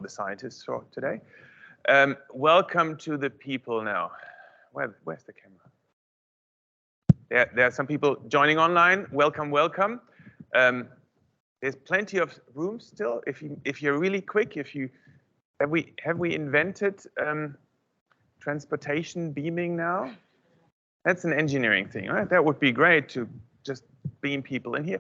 the scientists for today. Welcome to the people now. Where's the camera? There are some people joining online. Welcome, welcome. There's plenty of room still. If you're really quick, have we invented transportation beaming now? That's an engineering thing, right? That would be great to just beam people in here.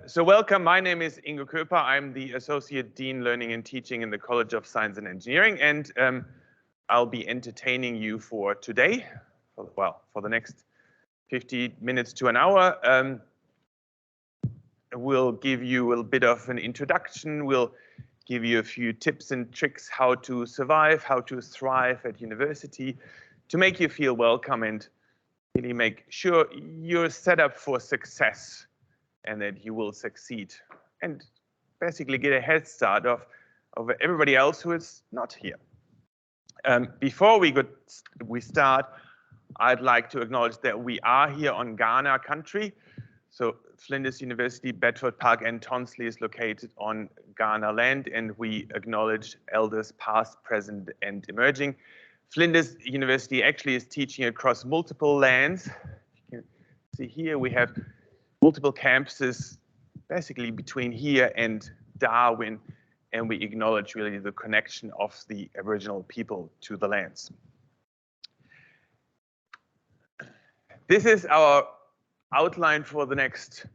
So welcome. My name is Ingo Köper. I'm the Associate Dean Learning and Teaching in the College of Science and Engineering, and I'll be entertaining you for today. For the next 50 minutes to an hour. We'll give you a little bit of an introduction. We'll give you a few tips and tricks how to survive, how to thrive at university, to make you feel welcome and really make sure you're set up for success and that you will succeed and basically get a head start over everybody else who is not here. Before we start, I'd like to acknowledge that we are here on Kaurna country. So Flinders University, Bedford Park and Tonsley is located on Kaurna land, and we acknowledge elders past, present and emerging. Flinders University actually is teaching across multiple lands. You can see here we have multiple campuses basically between here and Darwin, and we acknowledge really the connection of the Aboriginal people to the lands. This is our outline for the next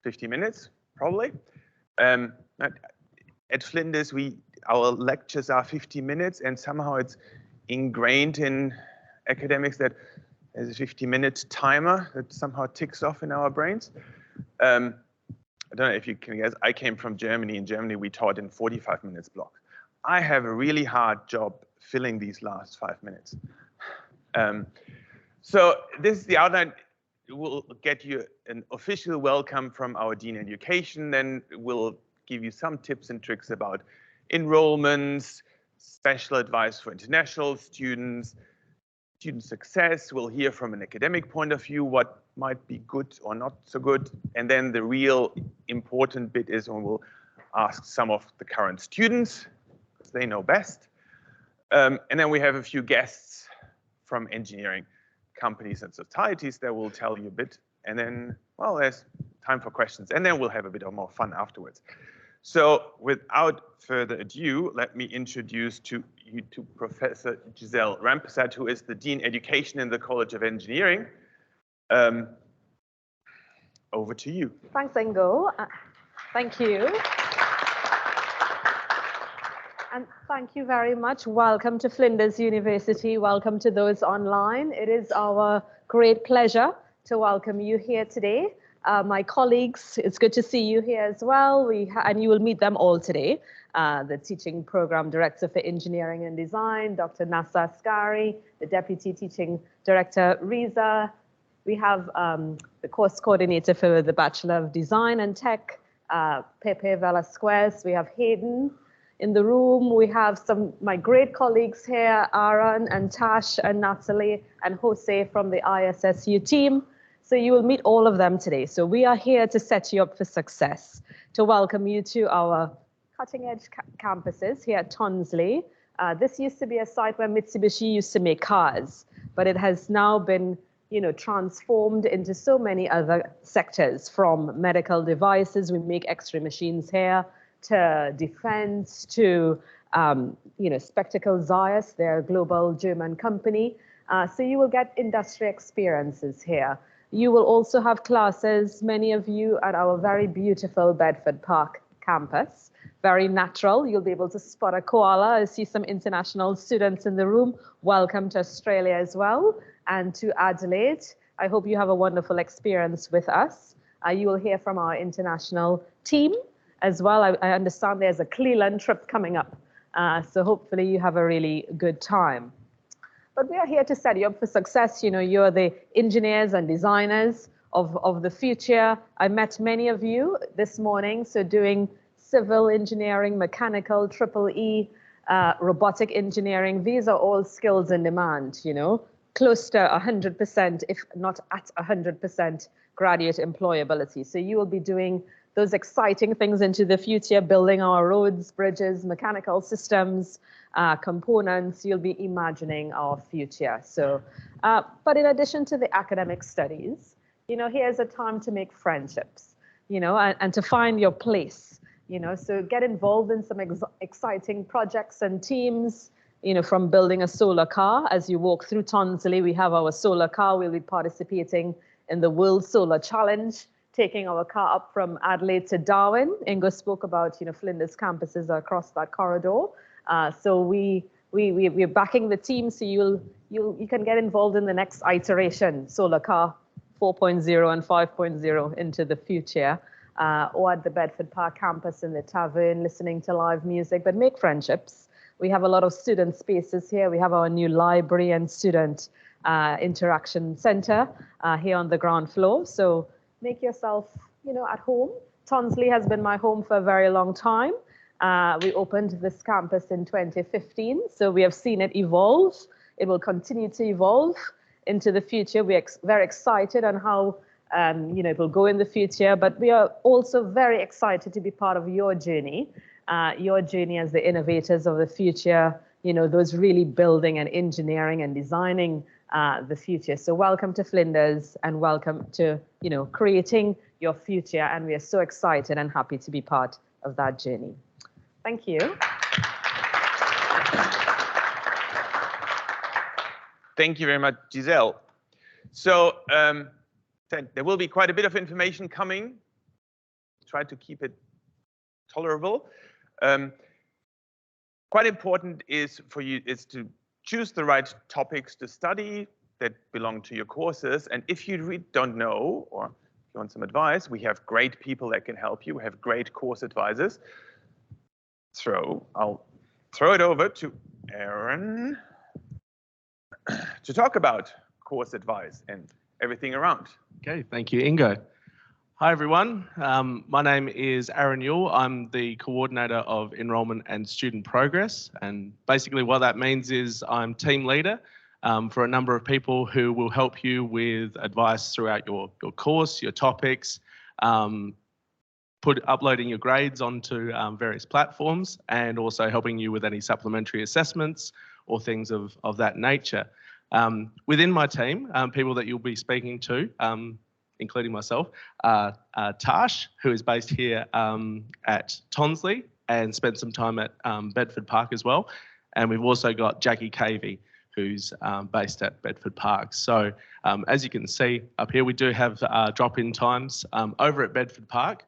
50 minutes, probably. At Flinders, our lectures are 50 minutes, and somehow it's ingrained in academics that there's a 50-minute timer that somehow ticks off in our brains. I don't know if you can guess, I came from Germany. In Germany, we taught in 45 minutes blocks. I have a really hard job filling these last 5 minutes. So this is the outline. We'll get you an official welcome from our Dean Education. Then we'll give you some tips and tricks about enrollments, special advice for international students, student success. We'll hear from an academic point of view what might be good or not so good. And then the real important bit is when we'll ask some of the current students, because they know best. And then we have a few guests from engineering companies and societies that will tell you a bit, and then, well, there's time for questions, and then we'll have a bit of more fun afterwards. So without further ado, let me introduce you to Professor Giselle Rampersad, who is the Dean Education in the College of Engineering. Over to you. Thanks, Ingo. Thank you. And thank you very much. Welcome to Flinders University. Welcome to those online. It is our great pleasure to welcome you here today. My colleagues, it's good to see you here as well. And you will meet them all today. The Teaching Program Director for Engineering and Design, Dr. Nasa Askari, the Deputy Teaching Director, Riza. We have the Course Coordinator for the Bachelor of Design and Tech, Pepe Velasquez. We have Hayden in the room. We have my great colleagues here, Aaron and Tash and Natalie and Jose from the ISSU team. So you will meet all of them today. So we are here to set you up for success, to welcome you to our cutting edge campuses here at Tonsley. This used to be a site where Mitsubishi used to make cars, but it has now been, transformed into so many other sectors, from medical devices. We make X-ray machines here, to defense, to Spectacle Zeiss, they're a global German company. So you will get industry experiences here. You will also have classes, many of you, at our very beautiful Bedford Park campus. Very natural. You'll be able to spot a koala. I see some international students in the room. Welcome to Australia as well, and to Adelaide. I hope you have a wonderful experience with us. You will hear from our international team as well. I understand there's a Cleland trip coming up. So hopefully you have a really good time. But we are here to set you up for success. You're the engineers and designers of the future. I met many of you this morning, so doing civil engineering, mechanical, EEE, robotic engineering. These are all skills in demand, close to 100%, if not at 100% graduate employability. So you will be doing those exciting things into the future, building our roads, bridges, mechanical systems, components. You'll be imagining our future. So, but in addition to the academic studies, here's a time to make friendships, and to find your place, so get involved in some exciting projects and teams, from building a solar car. As you walk through Tonsley, we have our solar car. We'll be participating in the World Solar Challenge, taking our car up from Adelaide to Darwin. Ingo spoke about, Flinders campuses are across that corridor. So we're backing the team, so you can get involved in the next iteration, solar car 4.0 and 5.0 into the future, or at the Bedford Park campus in the tavern, listening to live music, but make friendships. We have a lot of student spaces here. We have our new library and student interaction center here on the ground floor. So make yourself, at home. Tonsley has been my home for a very long time. We opened this campus in 2015, so we have seen it evolve. It will continue to evolve into the future. We're very excited on how it will go in the future, but we are also very excited to be part of your journey as the innovators of the future, those really building and engineering and designing the future. So welcome to Flinders, and welcome to, creating your future. And we are so excited and happy to be part of that journey. Thank you. Thank you very much, Giselle. So there will be quite a bit of information coming. Try to keep it tolerable. Quite important is to choose the right topics to study that belong to your courses. And if you don't know, or if you want some advice, we have great people that can help you. We have great course advisors. I'll throw it over to Aaron to talk about course advice and everything around. Okay, thank you, Ingo. Hi, everyone. My name is Aaron Yule. I'm the coordinator of enrolment and student progress. And basically what that means is I'm team leader for a number of people who will help you with advice throughout your course, your topics, uploading your grades onto various platforms, and also helping you with any supplementary assessments or things of that nature. Within my team, people that you'll be speaking to, including myself, Tash, who is based here at Tonsley and spent some time at Bedford Park as well. And we've also got Jackie Cavey, who's based at Bedford Park. So as you can see up here, we do have drop-in times over at Bedford Park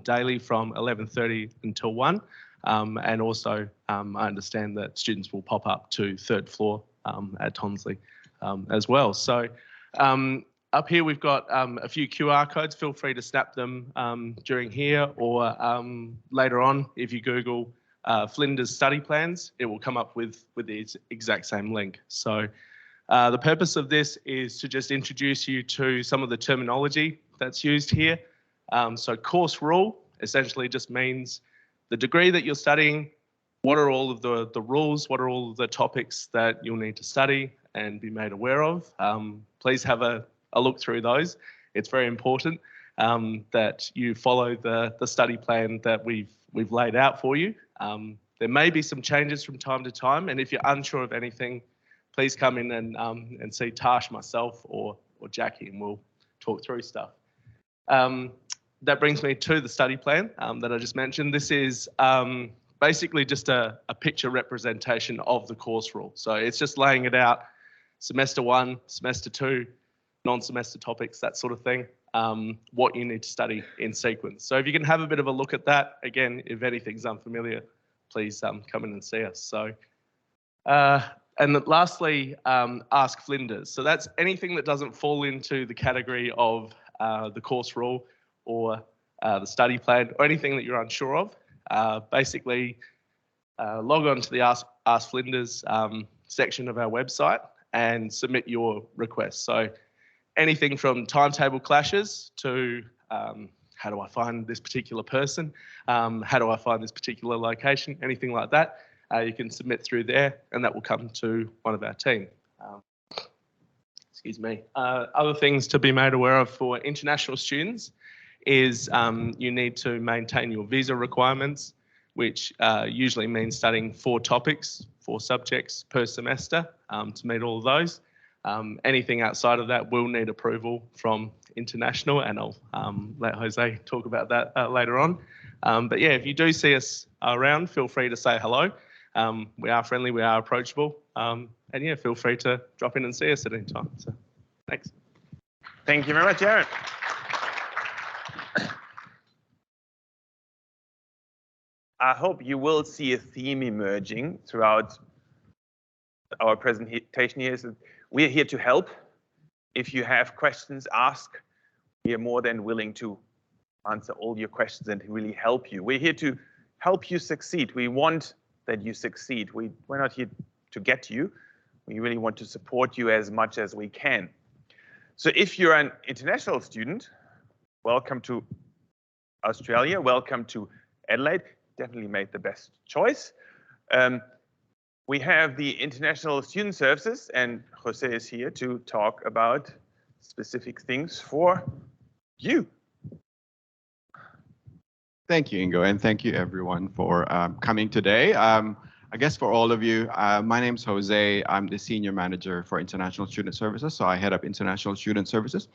daily from 11:30 until 1. And also I understand that students will pop up to 3rd floor at Tonsley as well. So up here we've got a few QR codes. Feel free to snap them during here, or later on if you Google Flinders study plans, it will come up with the exact same link. So the purpose of this is to just introduce you to some of the terminology that's used here. So course rule essentially just means the degree that you're studying, what are all of the rules, what are all of the topics that you'll need to study and be made aware of. Please have a look through those. It's very important that you follow the study plan that we've laid out for you. There may be some changes from time to time, and if you're unsure of anything, please come in and see Tash, myself, or Jackie, and we'll talk through stuff. That brings me to the study plan that I just mentioned. This is basically just a picture representation of the course rule. So it's just laying it out, semester 1, semester 2, non-semester topics, that sort of thing, what you need to study in sequence. So if you can have a bit of a look at that, again, if anything's unfamiliar, please come in and see us. So, and lastly, Ask Flinders. So that's anything that doesn't fall into the category of the course rule or the study plan, or anything that you're unsure of. Basically, log on to the Ask Flinders section of our website and submit your request. So anything from timetable clashes to how do I find this particular person, how do I find this particular location, anything like that, you can submit through there and that will come to one of our team. Excuse me. Other things to be made aware of for international students is you need to maintain your visa requirements, which usually means studying 4 topics, 4 subjects per semester to meet all of those. Anything outside of that will need approval from international, and I'll let Jose talk about that later on. But yeah, if you do see us around, feel free to say hello. We are friendly, we are approachable, and yeah, feel free to drop in and see us at any time. So, thanks. Thank you very much, Aaron. I hope you will see a theme emerging throughout our presentation here. So we are here to help. If you have questions, ask. We are more than willing to answer all your questions and really help you. We're here to help you succeed. We want that you succeed. We're not here to get you. We really want to support you as much as we can. So if you're an international student, welcome to Australia. Welcome to Adelaide. Definitely made the best choice. We have the International Student Services, and Jose is here to talk about specific things for you. Thank you, Ingo, and thank you everyone for coming today. I guess for all of you, my name's Jose. I'm the Senior Manager for International Student Services, so I head up International Student Services,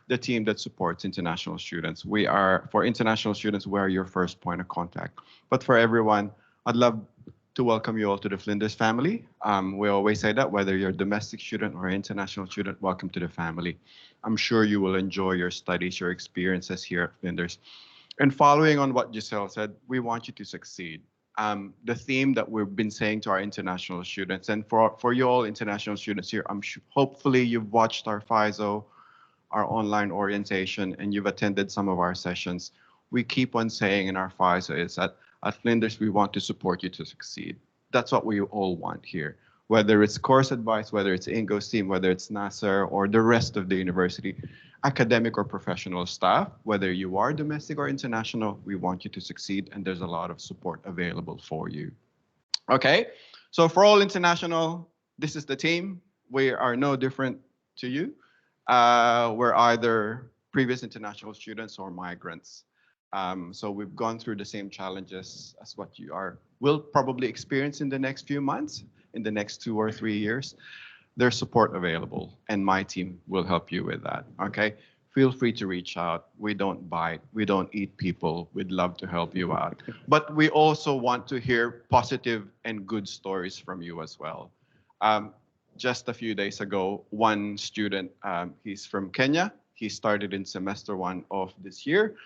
the team that supports international students. For international students, we're your first point of contact. But for everyone, I'd love to welcome you all to the Flinders family. We always say that whether you're a domestic student or an international student, welcome to the family. I'm sure you will enjoy your studies, your experiences here at Flinders. And following on what Giselle said, we want you to succeed. The theme that we've been saying to our international students, and for you all international students here, hopefully you've watched our FISO, our online orientation, and you've attended some of our sessions. We keep on saying in our FISO is that at Flinders, we want to support you to succeed. That's what we all want here. Whether it's course advice, whether it's Ingo's team, whether it's Nasser or the rest of the university, academic or professional staff, whether you are domestic or international, we want you to succeed, and there's a lot of support available for you. Okay, so for all international, this is the team. We are no different to you. We're either previous international students or migrants. So we've gone through the same challenges as what you will probably experience in the next few months, in the next 2 or 3 years. There's support available, and my team will help you with that, okay? Feel free to reach out. We don't bite, we don't eat people. We'd love to help you out. But we also want to hear positive and good stories from you as well. Just a few days ago, one student, he's from Kenya. He started in semester 1 of this year.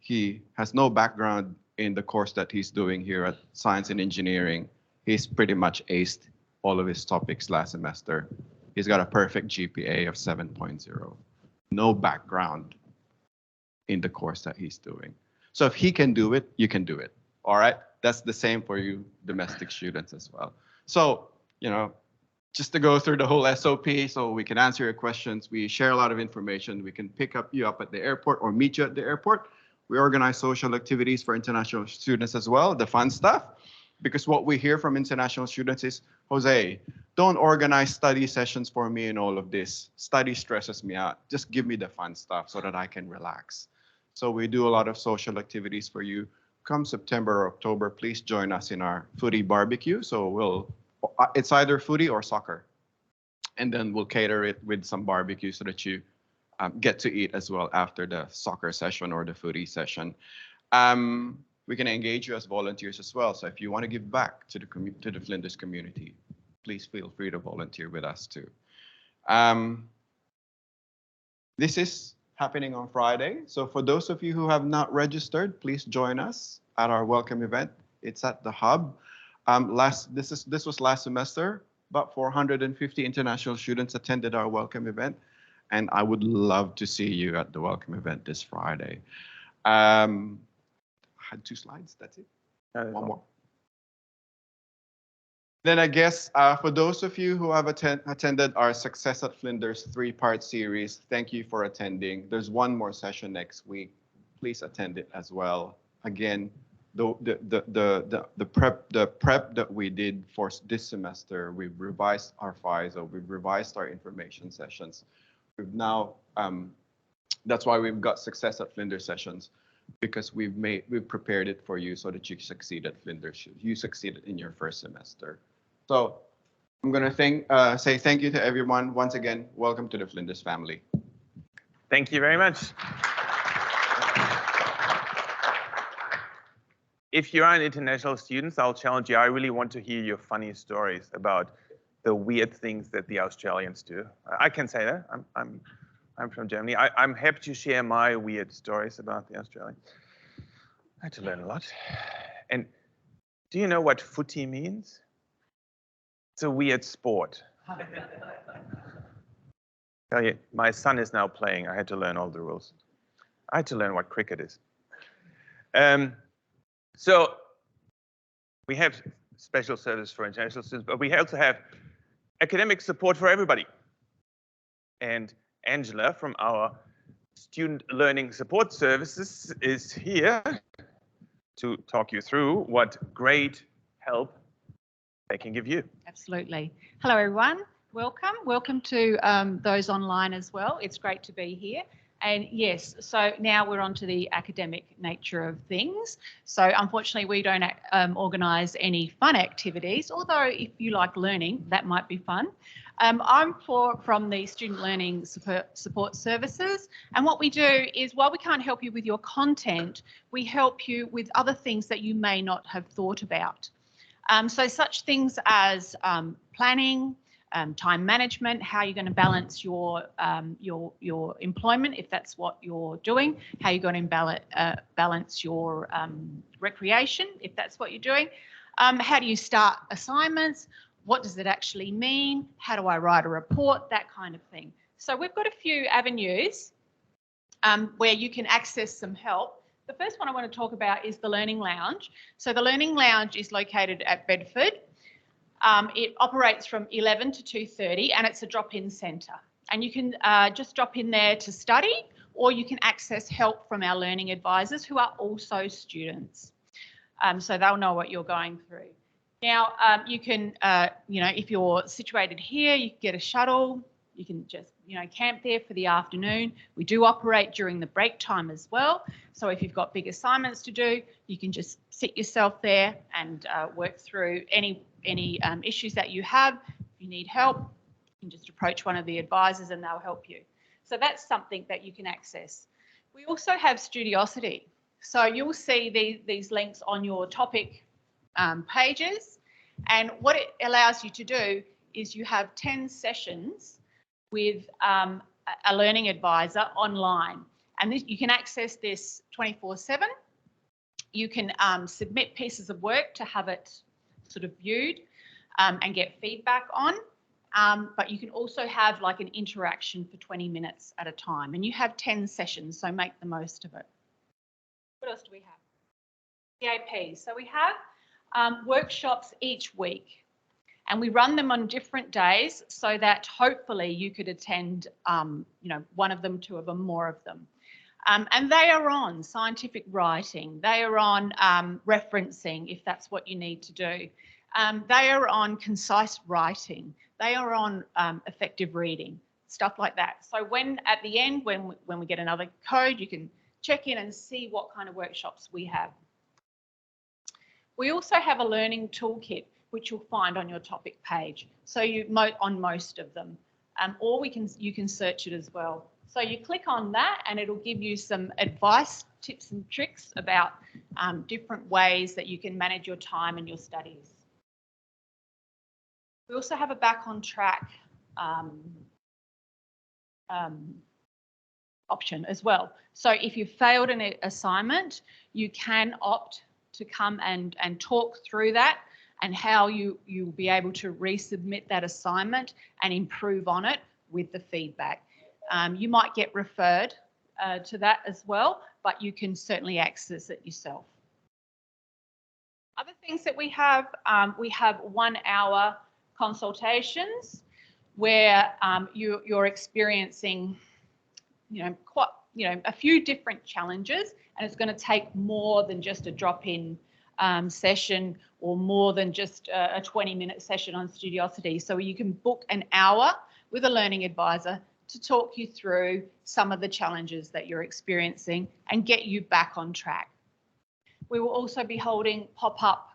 He has no background in the course that he's doing here at Science and Engineering. He's pretty much aced all of his topics last semester. He's got a perfect GPA of 7.0. No background in the course that he's doing. So if he can do it, you can do it. All right? That's the same for you domestic students as well. So, you know, just to go through the whole SOP so we can answer your questions. We share a lot of information. We can pick you up at the airport or meet you at the airport. We organize social activities for international students as well, the fun stuff. Because what we hear from international students is, Jose, don't organize study sessions for me and all of this. Study stresses me out. Just give me the fun stuff so that I can relax. So we do a lot of social activities for you. Come September or October, please join us in our footy barbecue. So it's either footy or soccer. And then we'll cater it with some barbecue so that you get to eat as well after the soccer session or the footy session. We can engage you as volunteers as well. So if you want to give back to the Flinders community, please feel free to volunteer with us too. This is happening on Friday. So for those of you who have not registered, please join us at our welcome event. It's at the Hub. This was last semester. About 450 international students attended our welcome event, and I would love to see you at the welcome event this Friday. I had 2 slides, that's it. One more. Then I guess for those of you who have attended our Success at Flinders 3-part series, thank you for attending. There's one more session next week. Please attend it as well. Again, the prep that we did for this semester, we've revised our FISO, we've revised our information sessions. We've now That's why we've got success at Flinders Sessions, because we've prepared it for you so that you succeed at Flinders. You succeeded in your first semester. So I'm going to say thank you to everyone. Once again, welcome to the Flinders family. Thank you very much. If you are an international student, I'll challenge you. I really want to hear your funny stories about the weird things that the Australians do. I can say that. I'm from Germany. I'm happy to share my weird stories about the Australians. I had to learn a lot. And do you know what footy means? It's a weird sport. Tell you, my son is now playing. I had to learn all the rules. I had to learn what cricket is. So we have special service for international students, but we also have academic support for everybody. And Angela from our Student Learning Support Services is here to talk you through what great help they can give you. Absolutely. Hello, everyone. Welcome. Welcome to those online as well. It's great to be here. And yes, so now we're on to the academic nature of things. So unfortunately, we don't organise any fun activities, although if you like learning, that might be fun. I'm from the Student Learning Support Services, and what we do is, while we can't help you with your content, we help you with other things that you may not have thought about. So such things as planning, time management, how you're going to balance your employment if that's what you're doing, how you're going to balance your recreation if that's what you're doing, how do you start assignments, what does it actually mean, how do I write a report, that kind of thing. So we've got a few avenues where you can access some help. The first one I want to talk about is the Learning Lounge. So the Learning Lounge is located at Bedford. It operates from 11 to 2:30 and it's a drop-in centre. And you can just drop in there to study, or you can access help from our learning advisors who are also students. So they'll know what you're going through. Now, you can, if you're situated here, you can get a shuttle. You can just, camp there for the afternoon. We do operate during the break time as well. So if you've got big assignments to do, you can just sit yourself there and work through any issues that you have. If you need help, you can just approach one of the advisors and they'll help you. So that's something that you can access. We also have Studiosity. So you'll see these links on your topic pages. And what it allows you to do is you have 10 sessions with a learning advisor online. And you can access this 24/7. You can submit pieces of work to have it sort of viewed and get feedback on. But you can also have like an interaction for 20 minutes at a time. And you have 10 sessions, so make the most of it. What else do we have? EAPs. So we have workshops each week. And we run them on different days so that hopefully you could attend, one of them, two of them, more of them. And they are on scientific writing. They are on referencing, if that's what you need to do. They are on concise writing. They are on effective reading, stuff like that. So at the end, when we get another code, you can check in and see what kind of workshops we have. We also have a learning toolkit, which you'll find on your topic page. So on most of them, or you can search it as well. So you click on that and it'll give you some advice, tips and tricks about different ways that you can manage your time and your studies. We also have a back on track option as well. So if you failed an assignment, you can opt to come and talk through that and how you'll be able to resubmit that assignment and improve on it with the feedback. You might get referred to that as well, but you can certainly access it yourself. Other things that we have 1-hour consultations where you're experiencing, a few different challenges, and it's going to take more than just a drop-in session or more than just a 20-minute session on Studiosity. So you can book an hour with a learning advisor to talk you through some of the challenges that you're experiencing and get you back on track. We will also be holding pop-up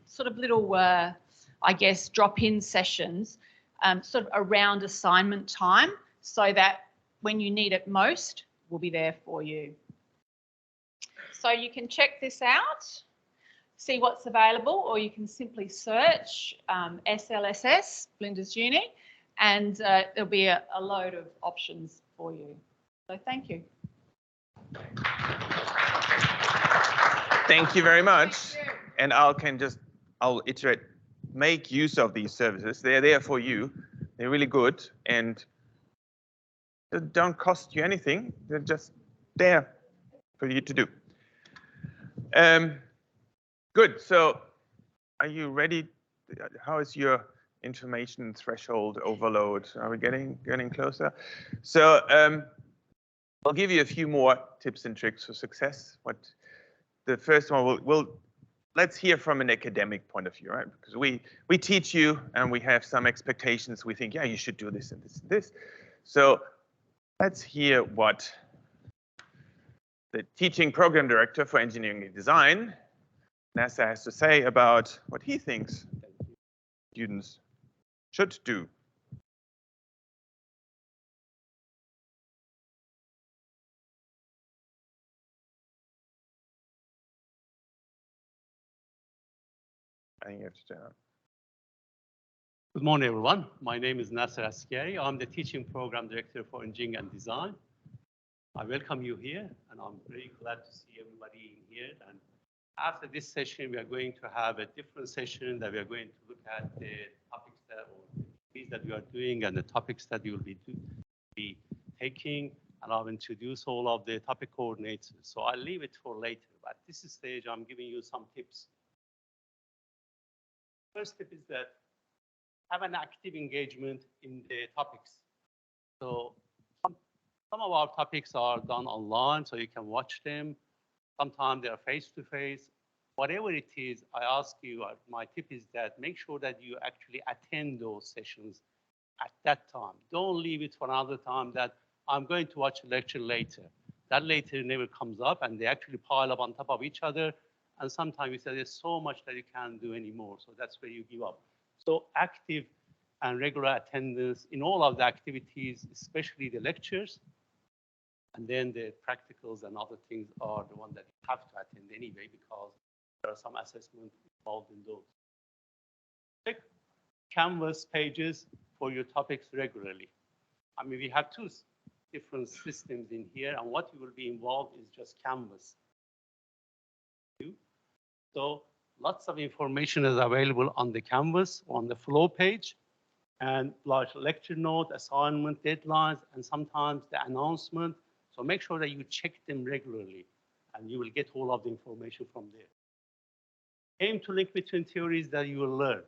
sort of little, I guess, drop-in sessions sort of around assignment time so that when you need it most, we'll be there for you. So you can check this out, see what's available, or you can simply search SLSS, Flinders Uni, and there'll be a load of options for you. So thank you. Thank you very much. And I'll iterate, make use of these services. They're there for you. They're really good and they don't cost you anything. They're just there for you to do. Good. So are you ready? How is your information threshold overload? Are we getting closer? So I'll give you a few more tips and tricks for success. The first one, let's hear from an academic point of view, right? Because we teach you and we have some expectations. We think, yeah, you should do this and this and this. So let's hear what the teaching program director for engineering and design, NASA, has to say about what he thinks students should do. I think you have to turn on. Good morning, everyone. My name is Nasser Askari. I'm the Teaching Program Director for Engineering and Design. I welcome you here, and I'm very glad to see everybody in here. And after this session, we are going to have a different session that we are going to look at the topics that we are doing and the topics that you will be taking. And I'll introduce all of the topic coordinators. So I'll leave it for later. But at this stage, I'm giving you some tips. First tip is that have an active engagement in the topics. So some of our topics are done online, so you can watch them. Sometimes they are face-to-face. Whatever it is, I ask you, my tip is that make sure that you actually attend those sessions at that time. Don't leave it for another time that I'm going to watch a lecture later. That later never comes up, and they actually pile up on top of each other. And sometimes you say there's so much that you can't do anymore. So that's where you give up. So active and regular attendance in all of the activities, especially the lectures. And then the practicals and other things are the one that you have to attend anyway because there are some assessments involved in those. Check Canvas pages for your topics regularly. I mean, we have two different systems in here, and what you will be involved is just Canvas. So lots of information is available on the Canvas, on the flow page, and large lecture note, assignment, deadlines, and sometimes the announcement. So make sure that you check them regularly, and you will get all of the information from there. Aim to link between theories that you will learn,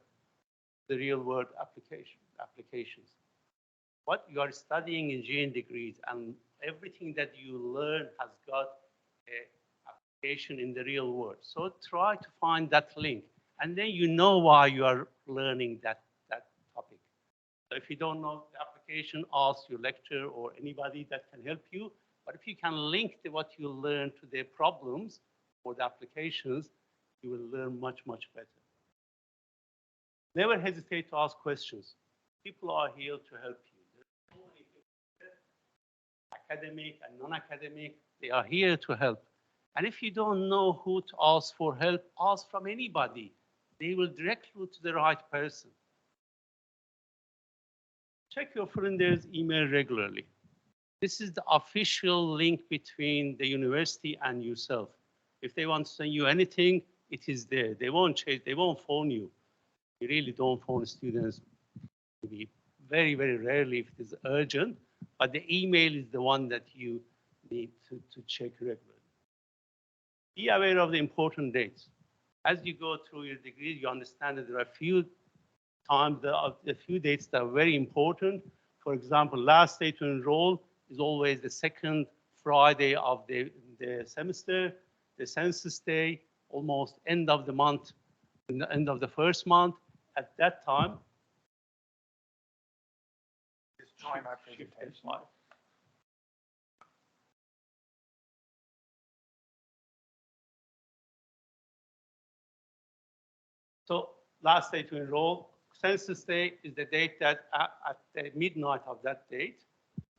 the real-world applications. What you are studying in engineering degrees, and everything that you learn has got a in the real world. So try to find that link, and then you know why you are learning that topic. So if you don't know the application, ask your lecturer or anybody that can help you. But if you can link what you learn to the problems or the applications, you will learn much, much better. Never hesitate to ask questions. People are here to help you. There's so many people, academic and non-academic, they are here to help. And if you don't know who to ask for help, ask from anybody. They will direct you to the right person. Check your Flinders email regularly. This is the official link between the university and yourself. If they want to send you anything, it is there. They won't change, they won't phone you. You really don't phone students. Maybe very, very rarely if it is urgent, but the email is the one that you need to check regularly. Be aware of the important dates. As you go through your degree, you understand that there are a few dates that are very important. For example, last day to enroll is always the second Friday of the semester. The census day, almost end of the month, in the end of the first month. At that time, Try my presentation. So last day to enroll, census day is the date that at the midnight of that date,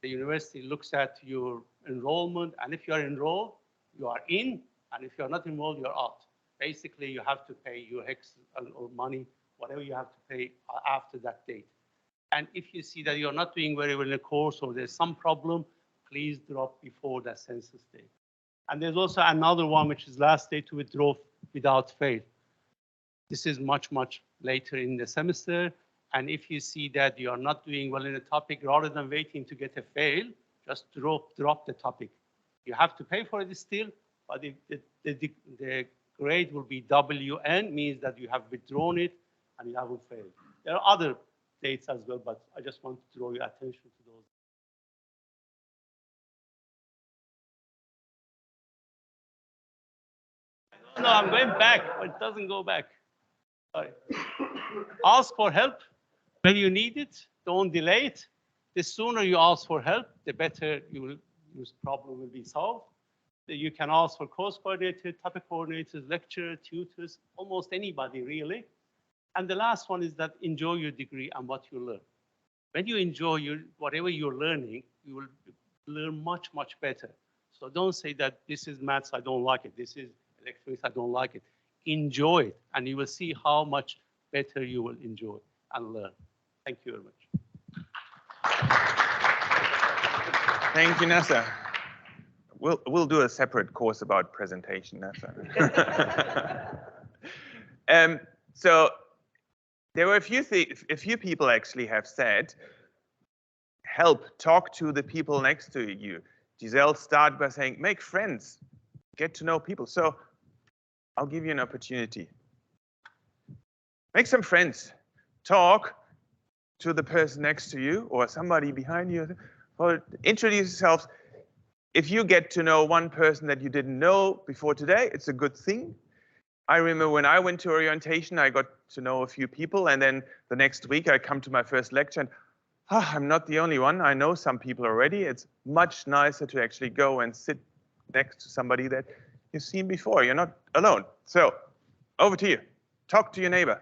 the university looks at your enrollment, and if you are enrolled, you are in, and if you are not enrolled, you're out. Basically, you have to pay your HECS or money, whatever you have to pay after that date. And if you see that you're not doing very well in a course or there's some problem, please drop before that census day. And there's also another one, which is last day to withdraw without fail. This is much, much later in the semester. And if you see that you are not doing well in a topic, rather than waiting to get a fail, just drop the topic. You have to pay for it still, but the grade will be WN, means that you have withdrawn it and you haven't failed. There are other dates as well, but I just want to draw your attention to those. No, I'm going back, but it doesn't go back. Sorry. Ask for help when you need it. Don't delay it. The sooner you ask for help, the better your problem will be solved. You can ask for course coordinator, topic coordinators, lecturer, tutors, almost anybody really. And the last one is that enjoy your degree and what you learn. When you enjoy whatever you're learning, you will learn much, much better. So don't say that this is maths, I don't like it. This is electronics, I don't like it. Enjoy it, and you will see how much better you will enjoy and learn. Thank you very much. Thank you, Nasser. We'll do a separate course about presentation, Nasser. So there were a few people actually have said, talk to the people next to you. Giselle started by saying, make friends, get to know people. So I'll give you an opportunity. Make some friends. Talk to the person next to you or somebody behind you. Or introduce yourselves. If you get to know one person that you didn't know before today, it's a good thing. I remember when I went to orientation, I got to know a few people, and then the next week I come to my first lecture and I'm not the only one. I know some people already. It's much nicer to actually go and sit next to somebody that you've seen before. You're not alone. So over to you. Talk to your neighbor.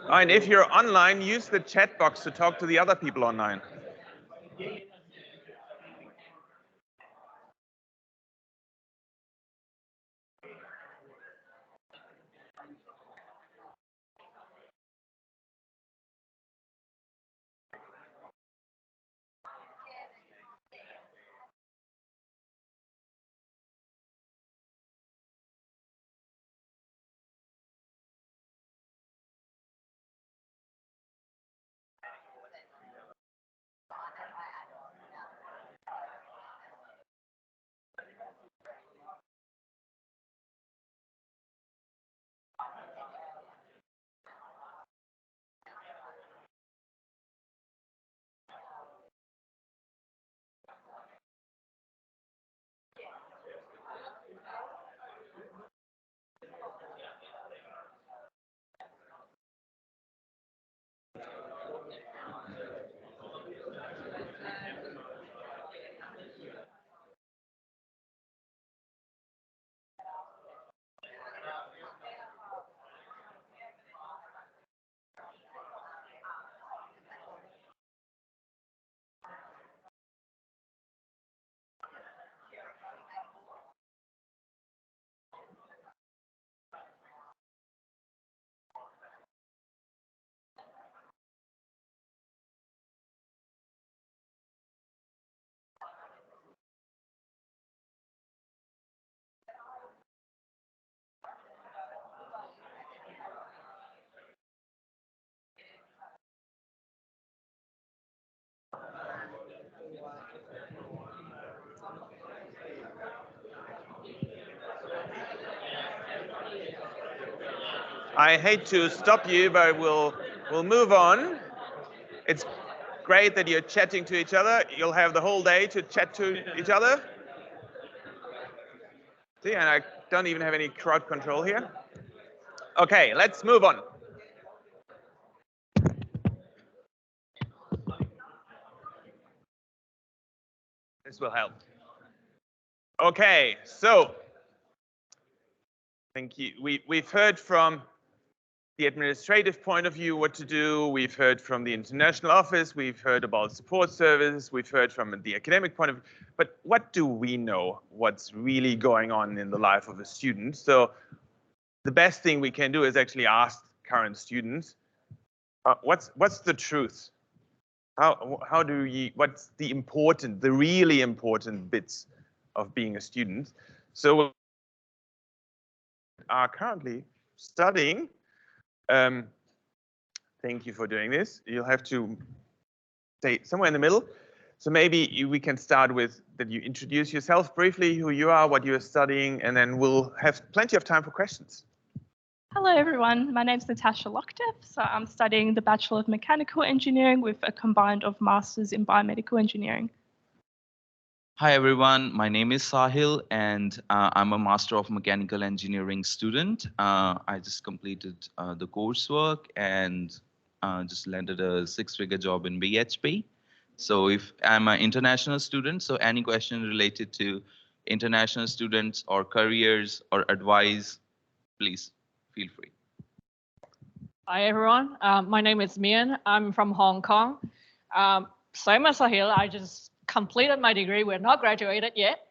And if you're online, use the chat box to talk to the other people online. I hate to stop you, but we'll move on. It's great that you're chatting to each other. You'll have the whole day to chat to each other. See, and I don't even have any crowd control here. Okay, let's move on. This will help. Okay, so thank you. We've heard from the administrative point of view what to do. We've heard from the international office. We've heard about support services. We've heard from the academic point of view. But what do we know? What's really going on in the life of a student? So the best thing we can do is actually ask current students, what's the truth? How do you, what's the important, the really important bits of being a student? So we are currently studying. Thank you for doing this. You'll have to stay somewhere in the middle. So maybe we can start with that you introduce yourself briefly, who you are, what you're studying, and then we'll have plenty of time for questions. Hello everyone, my name is Natasha Lockdeff. So I'm studying the Bachelor of Mechanical Engineering with a combined of Masters in Biomedical Engineering. Hi everyone, my name is Sahil and I'm a Master of Mechanical Engineering student. I just completed the coursework and just landed a six-figure job in BHP. So if I'm an international student, so any question related to international students or careers or advice, please feel free. Hi everyone, my name is Mian. I'm from Hong Kong. Same as Sahil, I just completed my degree. We're not graduated yet.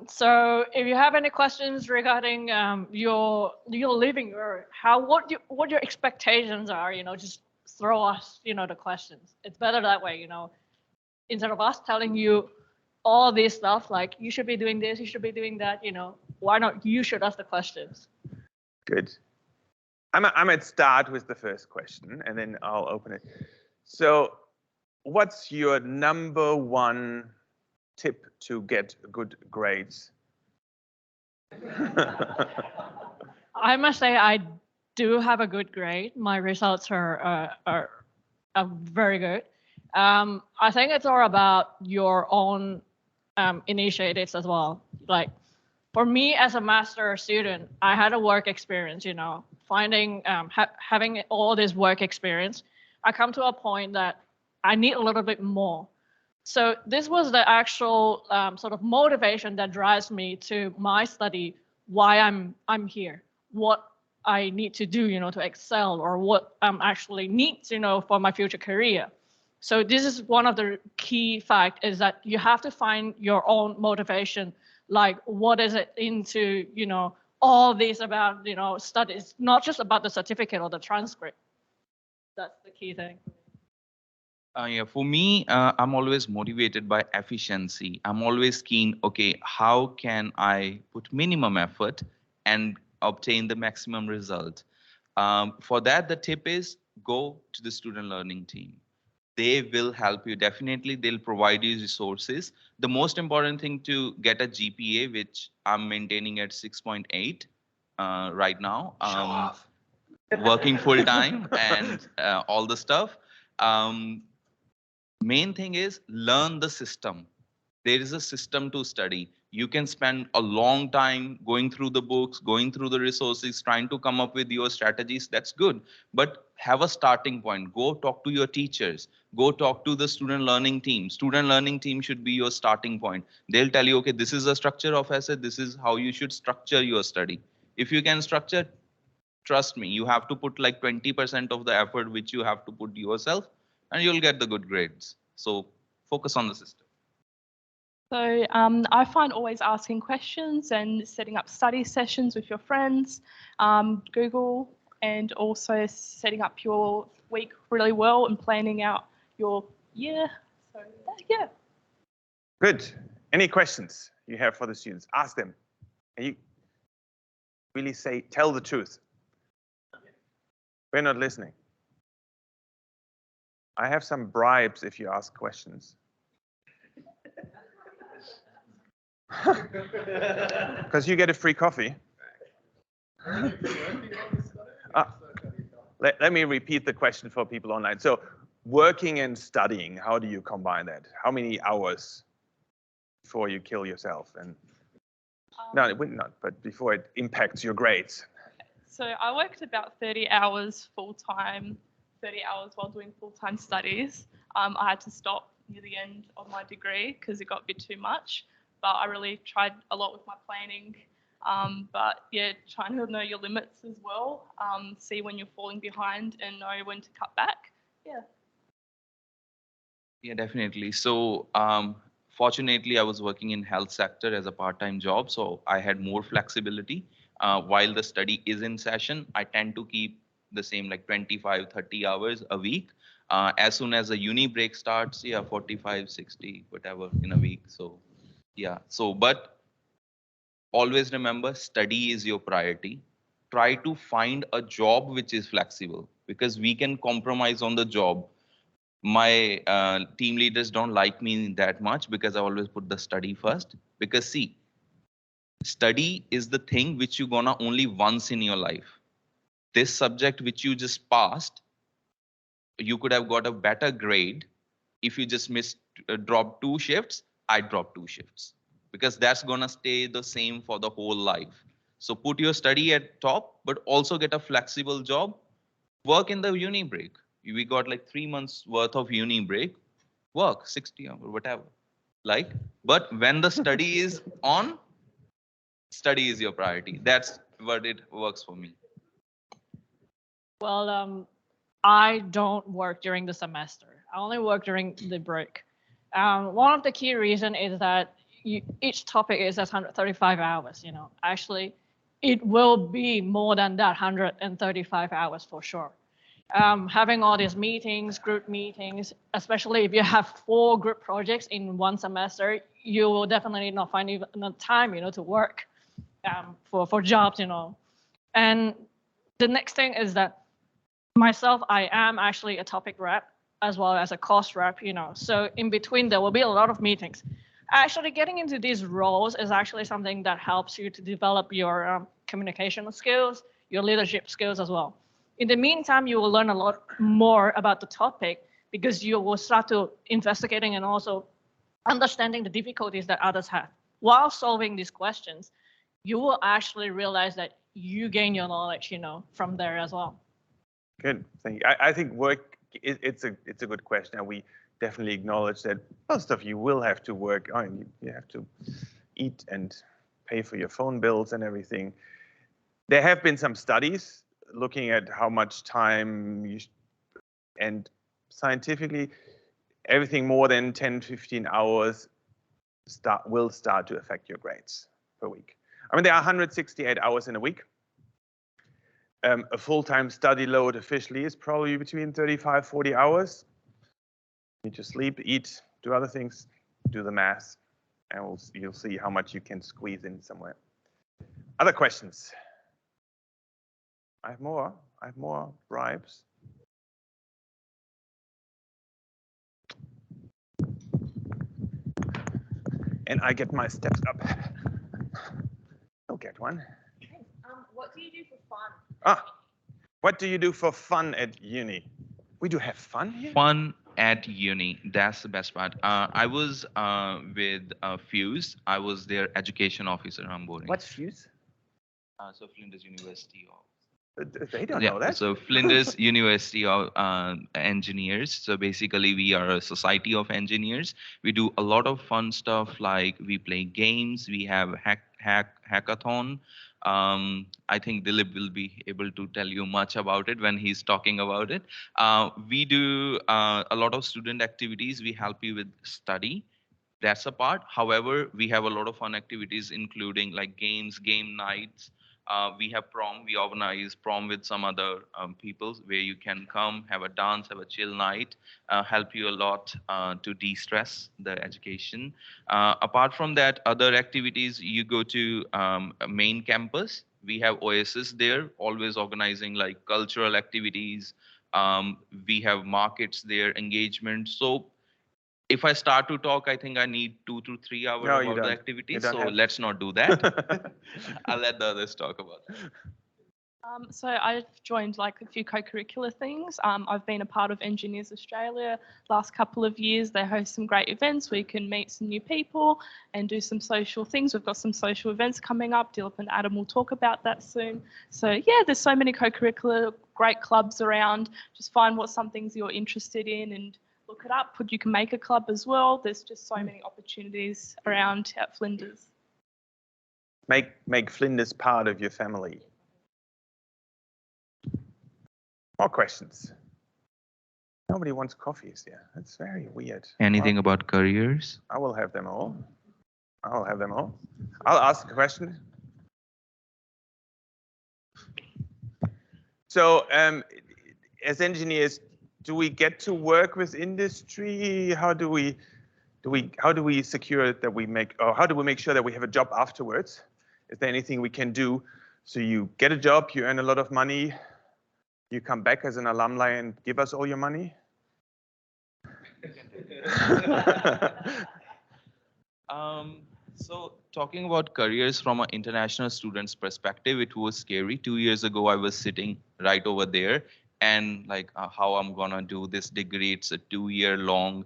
So if you have any questions regarding your living or what your expectations are, just throw us, the questions. It's better that way, instead of us telling you all this stuff, like you should be doing this, you should be doing that, why not you should ask the questions? Good. I might start with the first question and then I'll open it. So what's your number one tip to get good grades? I must say I do have a good grade. My results are very good. I think it's all about your own initiatives as well. Like for me as a master student, I had a work experience, finding, having all this work experience. I come to a point that I need a little bit more. So this was the actual sort of motivation that drives me to my study, why I'm here, what I need to do, to excel, or what actually needs, for my future career. So this is one of the key facts is that you have to find your own motivation, like what is it into, all this about, studies, not just about the certificate or the transcript. That's the key thing. Yeah, for me, I'm always motivated by efficiency. I'm always keen, okay, how can I put minimum effort and obtain the maximum result? For that, the tip is go to the student learning team. They will help you. Definitely, they'll provide you resources. The most important thing to get a GPA, which I'm maintaining at 6.8 right now, working full time and all the stuff. Main thing is learn the system. There is a system to study. You can spend a long time going through the books, going through the resources, trying to come up with your strategies. That's good. But have a starting point. Go talk to your teachers. Go talk to the student learning team. Student learning team should be your starting point. They'll tell you, okay, this is the structure of asset. This is how you should structure your study. If you can structure, trust me, you have to put like 20% of the effort which you have to put yourself, and you'll get the good grades. So focus on the system. So I find always asking questions and setting up study sessions with your friends, Google, and also setting up your week really well and planning out your year. So yeah. Good. Any questions you have for the students? Ask them. And you really say, tell the truth. We're not listening. I have some bribes if you ask questions. Because you get a free coffee. Let me repeat the question for people online. So working and studying, how do you combine that? How many hours before you kill yourself? And no, it would not, but before it impacts your grades. So I worked about 30 hours full-time, 30 hours while doing full-time studies. I had to stop near the end of my degree because it got a bit too much, but I really tried a lot with my planning. But yeah, trying to know your limits as well, see when you're falling behind and know when to cut back. Yeah. Yeah, definitely. So fortunately, I was working in health sector as a part-time job, so I had more flexibility. While the study is in session, I tend to keep the same like 25, 30 hours a week. As soon as the uni break starts, yeah, 45, 60, whatever in a week. So yeah, so but always remember, study is your priority. Try to find a job which is flexible because we can compromise on the job. My team leaders don't like me that much because I always put the study first. Because see, study is the thing which you're gonna only once in your life. This subject which you just passed, you could have got a better grade if you just missed dropped 2 shifts. I dropped 2 shifts because that's gonna stay the same for the whole life. So put your study at top, but also get a flexible job. Work in the uni break. We got like 3 months worth of uni break. Work 60 or whatever. Like, but when the study is on, study is your priority. That's what it works for me. Well, I don't work during the semester. I only work during the break. One of the key reasons is that each topic is at 135 hours. Actually, it will be more than that 135 hours for sure. Having all these meetings, group meetings, especially if you have 4 group projects in one semester, you will definitely not find enough time, to work for jobs, And the next thing is that myself, I am actually a topic rep as well as a course rep, So in between, there will be a lot of meetings. Actually, getting into these roles is actually something that helps you to develop your communication skills, your leadership skills as well. In the meantime, you will learn a lot more about the topic because you will start to investigating and also understanding the difficulties that others have. While solving these questions, you will actually realize that you gain your knowledge, from there as well. Good. Thank you. I think work, it's a good question. And we definitely acknowledge that most of you will have to work. You have to eat and pay for your phone bills and everything. There have been some studies looking at how much time and scientifically, everything more than 10, 15 hours will start to affect your grades per week. I mean, there are 168 hours in a week. A full-time study load officially is probably between 35, 40 hours. You just sleep, eat, do other things, do the math, and you'll see how much you can squeeze in somewhere. Other questions? I have more bribes. And I get my steps up. I'll get one. What do you do for fun? What do you do for fun at uni? We do have fun here? Fun at uni, that's the best part. I was with Fuse. I was their education officer onboarding. What's Fuse? So Flinders University of. They don't know that. So Flinders University of Engineers. So basically, we are a society of engineers. We do a lot of fun stuff like we play games. We have hackathon. I think Dilip will be able to tell you much about it when he's talking about it. We do a lot of student activities. We help you with study. That's a part. However, we have a lot of fun activities, including like games, game nights. We have prom. We organize prom with some other people where you can come, have a dance, have a chill night, help you a lot to de-stress the education. Apart from that, other activities, you go to main campus. We have Oasis there, always organizing like cultural activities. We have markets there, engagement. So if I start to talk, I think I need 2 to 3 hours about the activities. So let's not do that. I'll let the others talk about that. So I've joined like a few co-curricular things. I've been a part of Engineers Australia last couple of years. They host some great events where you can meet some new people and do some social things. We've got some social events coming up. Dilip and Adam will talk about that soon. So yeah, there's so many co-curricular great clubs around. Just find what some things you're interested in and look it up. You can make a club as well. There's just so many opportunities around at Flinders. Make Flinders part of your family. More questions? Nobody wants coffees here. That's very weird. Anything about careers? I will have them all. I'll have them all. I'll ask a question. So, as engineers, do we get to work with industry? How do we secure that we make, or how do we make sure that we have a job afterwards? Is there anything we can do? So you get a job, you earn a lot of money, you come back as an alumni and give us all your money? So talking about careers from an international student's perspective, it was scary. 2 years ago, I was sitting right over there and like how I'm gonna do this degree. It's a 2-year long.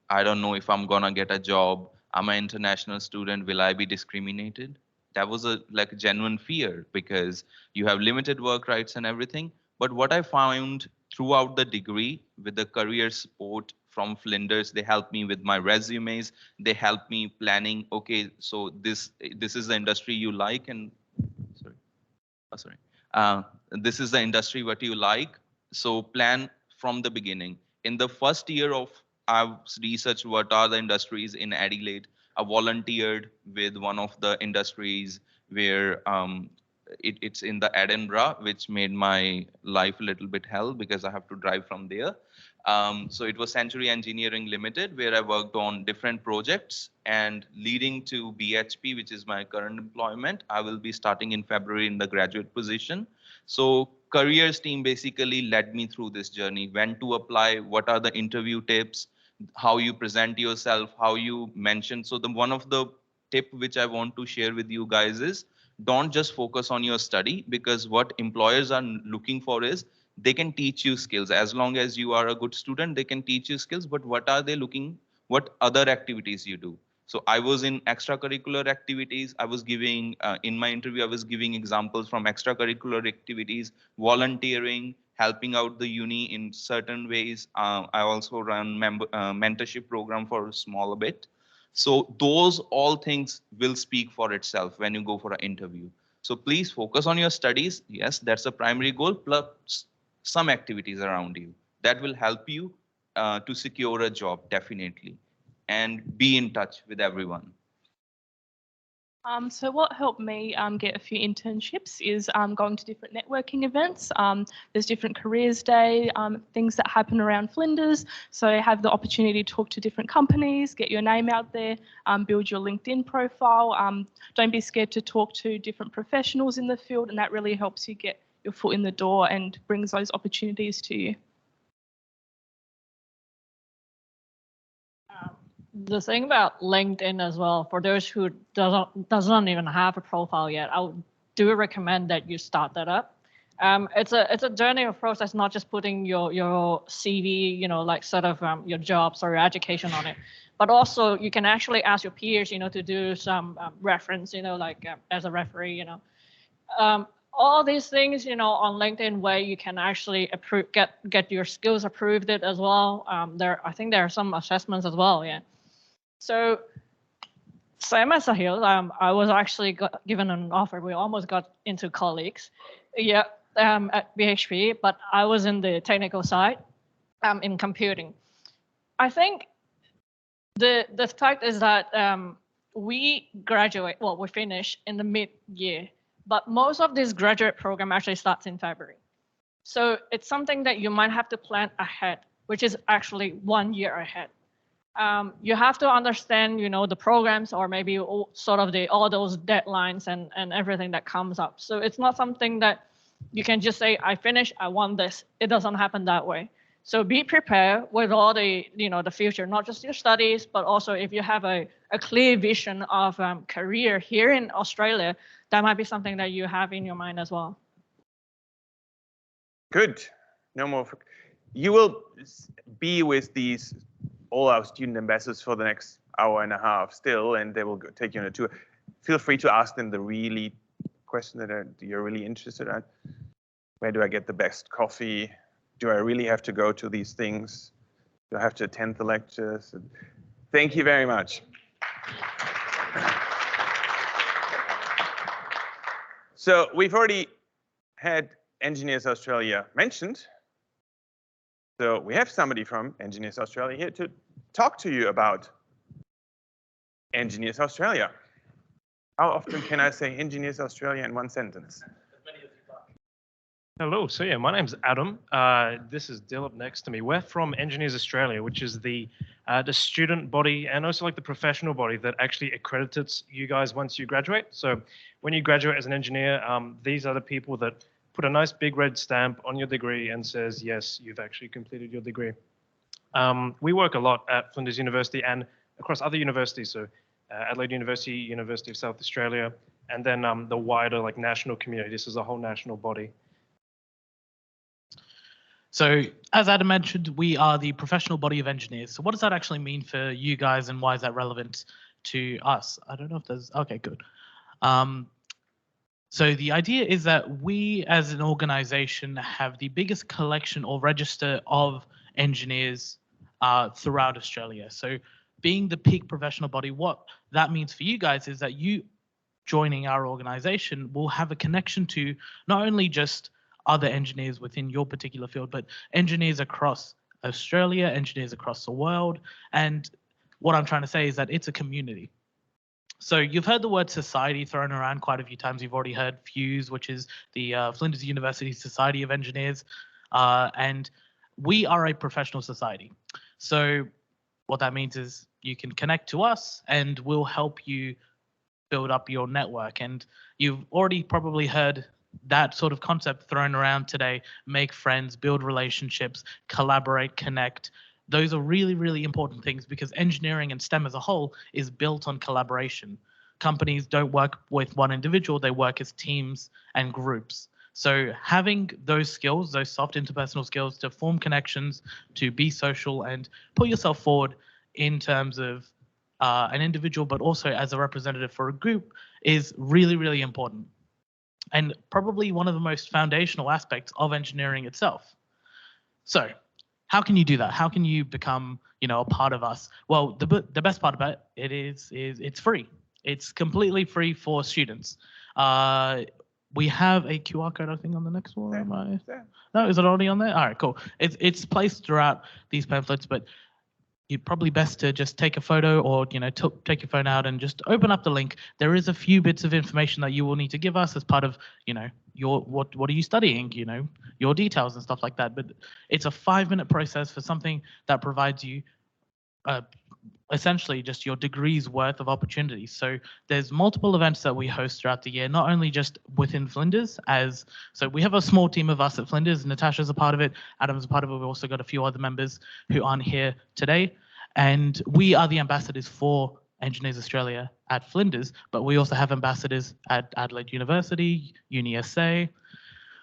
I don't know if I'm gonna get a job. I'm an international student. Will I be discriminated? That was a like genuine fear because you have limited work rights and everything. But what I found throughout the degree with the career support from Flinders, they helped me with my resumes. They helped me planning. Okay, so this is the industry you like, and this is the industry what you like. So plan from the beginning. In the first year of I've researched what are the industries in Adelaide. I volunteered with one of the industries where it's in the Edinburgh, which made my life a little bit hell because I have to drive from there. So it was Century Engineering Limited, where I worked on different projects and leading to BHP, which is my current employment. I will be starting in February in the graduate position. So careers team basically led me through this journey, when to apply, what are the interview tips, how you present yourself, how you mention. So one of the tip which I want to share with you guys is don't just focus on your study, because what employers are looking for is they can teach you skills. As long as you are a good student, they can teach you skills, but what are they looking, what other activities you do? So I was in extracurricular activities. I was giving, in my interview, I was giving examples from extracurricular activities, volunteering, helping out the uni in certain ways. I also run mentorship program for a small bit. So those all things will speak for itself when you go for an interview. So please focus on your studies. Yes, that's the primary goal, plus some activities around you that will help you to secure a job, definitely. And be in touch with everyone. So what helped me get a few internships is going to different networking events. There's different careers day, things that happen around Flinders. So have the opportunity to talk to different companies, get your name out there, build your LinkedIn profile. Don't be scared to talk to different professionals in the field, and that really helps you get your foot in the door and brings those opportunities to you. The thing about LinkedIn as well, for those who doesn't even have a profile yet, I do recommend that you start that up. It's a journey of process, not just putting your CV, like sort of your jobs or your education on it, but also you can actually ask your peers, to do some reference, like as a referee, all these things, on LinkedIn, where you can actually get your skills approved it as well. I think there are some assessments as well, yeah. So same as Sahil, I was actually given an offer. We almost got into colleagues, yeah, at BHP, but I was in the technical side, in computing. I think the fact is that we finish in the mid-year, but most of this graduate program actually starts in February. So it's something that you might have to plan ahead, which is actually 1 year ahead. You have to understand, the programs, or maybe all those deadlines and everything that comes up. So it's not something that you can just say, I finished, I want this. It doesn't happen that way. So be prepared with all the, the future, not just your studies, but also if you have a clear vision of career here in Australia, that might be something that you have in your mind as well. Good. No more. You will be with all our student ambassadors for the next hour and a half still, and they will take you on a tour. Feel free to ask them the really question that you're really interested in. Where do I get the best coffee? Do I really have to go to these things? Do I have to attend the lectures? Thank you very much. So we've already had Engineers Australia mentioned. So we have somebody from Engineers Australia here to talk to you about Engineers Australia. How often can I say Engineers Australia in one sentence? Hello, so yeah, my name's Adam. This is Dilip next to me. We're from Engineers Australia, which is the student body and also like the professional body that actually accredits you guys once you graduate. So when you graduate as an engineer, these are the people that put a nice big red stamp on your degree and says, yes, you've actually completed your degree. We work a lot at Flinders University and across other universities, so Adelaide University, University of South Australia, and then the wider like national community. This is a whole national body. So as Adam mentioned, we are the professional body of engineers. So what does that actually mean for you guys and why is that relevant to us? I don't know if there's, okay, good. So the idea is that we as an organization have the biggest collection or register of engineers throughout Australia. So being the peak professional body, what that means for you guys is that you joining our organization will have a connection to not only just other engineers within your particular field, but engineers across Australia, engineers across the world. And what I'm trying to say is that it's a community. So you've heard the word society thrown around quite a few times. You've already heard FUSE, which is the Flinders University Society of Engineers. And we are a professional society. So what that means is you can connect to us and we'll help you build up your network. And you've already probably heard that sort of concept thrown around today: make friends, build relationships, collaborate, connect. Those are really, really important things because engineering and STEM as a whole is built on collaboration. Companies don't work with one individual, they work as teams and groups. So having those skills, those soft interpersonal skills to form connections, to be social and put yourself forward in terms of an individual, but also as a representative for a group is really, really important. And probably one of the most foundational aspects of engineering itself. So how can you do that? How can you become, a part of us? Well, the best part about it is it's free. It's completely free for students. We have a QR code, I think, on the next one. No, is it already on there? All right, cool. It's placed throughout these pamphlets, but you're probably best to just take a photo or, take your phone out and just open up the link. There is a few bits of information that you will need to give us as part of, what are you studying, your details and stuff like that. But it's a 5-minute process for something that provides you essentially just your degree's worth of opportunities. So there's multiple events that we host throughout the year, not only just within Flinders, so we have a small team of us at Flinders. Natasha's a part of it, Adam's a part of it. We've also got a few other members who aren't here today. And we are the ambassadors for Engineers Australia at Flinders, but we also have ambassadors at Adelaide University, UniSA.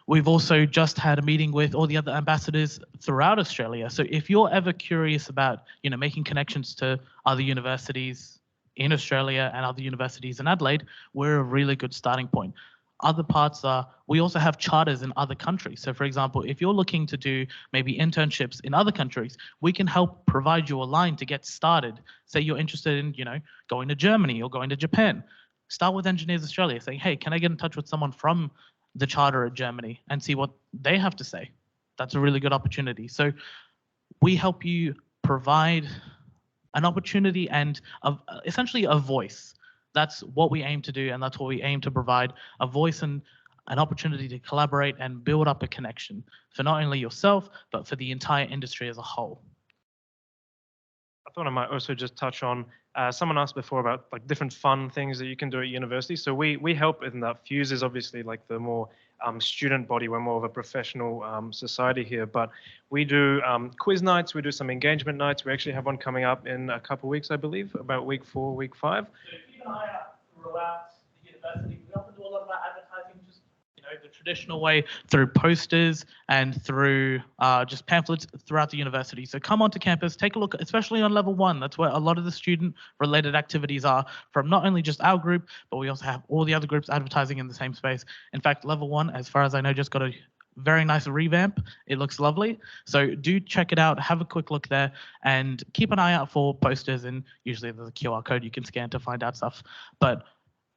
We've also just had a meeting with all the other ambassadors throughout Australia. So if you're ever curious about, making connections to other universities in Australia and other universities in Adelaide, we're a really good starting point. Other parts are, we also have charters in other countries. So for example, if you're looking to do maybe internships in other countries, we can help provide you a line to get started. Say you're interested in, going to Germany or going to Japan. Start with Engineers Australia, saying, hey, can I get in touch with someone from the charter at Germany and see what they have to say? That's a really good opportunity. So we help you provide an opportunity and essentially a voice. That's what we aim to do, and that's what we aim to provide: a voice and an opportunity to collaborate and build up a connection for not only yourself, but for the entire industry as a whole. I thought I might also just touch on, someone asked before about like different fun things that you can do at university. So we help in that. FUSE is obviously like the more student body. We're more of a professional society here, but we do quiz nights, we do some engagement nights. We actually have one coming up in a couple of weeks, I believe, about week 4, week 5. So if you keep an eye out throughout the university, we often do a lot of our advertising just the traditional way through posters and through just pamphlets throughout the university. So come onto campus, take a look, especially on level 1. That's where a lot of the student-related activities are from not only just our group, but we also have all the other groups advertising in the same space. In fact, level 1, as far as I know, just got a very nice revamp. It looks lovely. So do check it out, have a quick look there, and keep an eye out for posters, and usually there's a QR code you can scan to find out stuff. But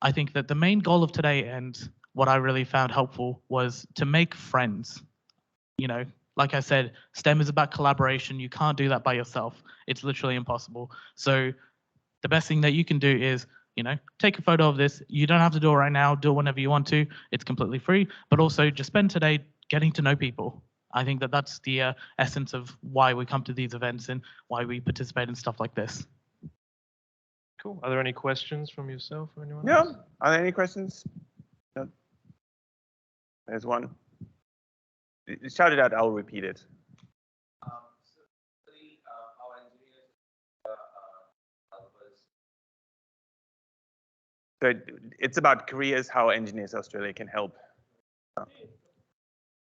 I think that the main goal of today, and what I really found helpful, was to make friends. You know, like I said, STEM is about collaboration. You can't do that by yourself. It's literally impossible. So the best thing that you can do is, you know, take a photo of this. You don't have to do it right now. Do it whenever you want to. It's completely free. But also just spend today getting to know people. I think that that's the essence of why we come to these events and why we participate in stuff like this. Cool. Are there any questions from yourself or anyone else? No. Are there any questions? No. There's one. Shout it out. I'll repeat it. So it's about careers, how Engineers Australia can help.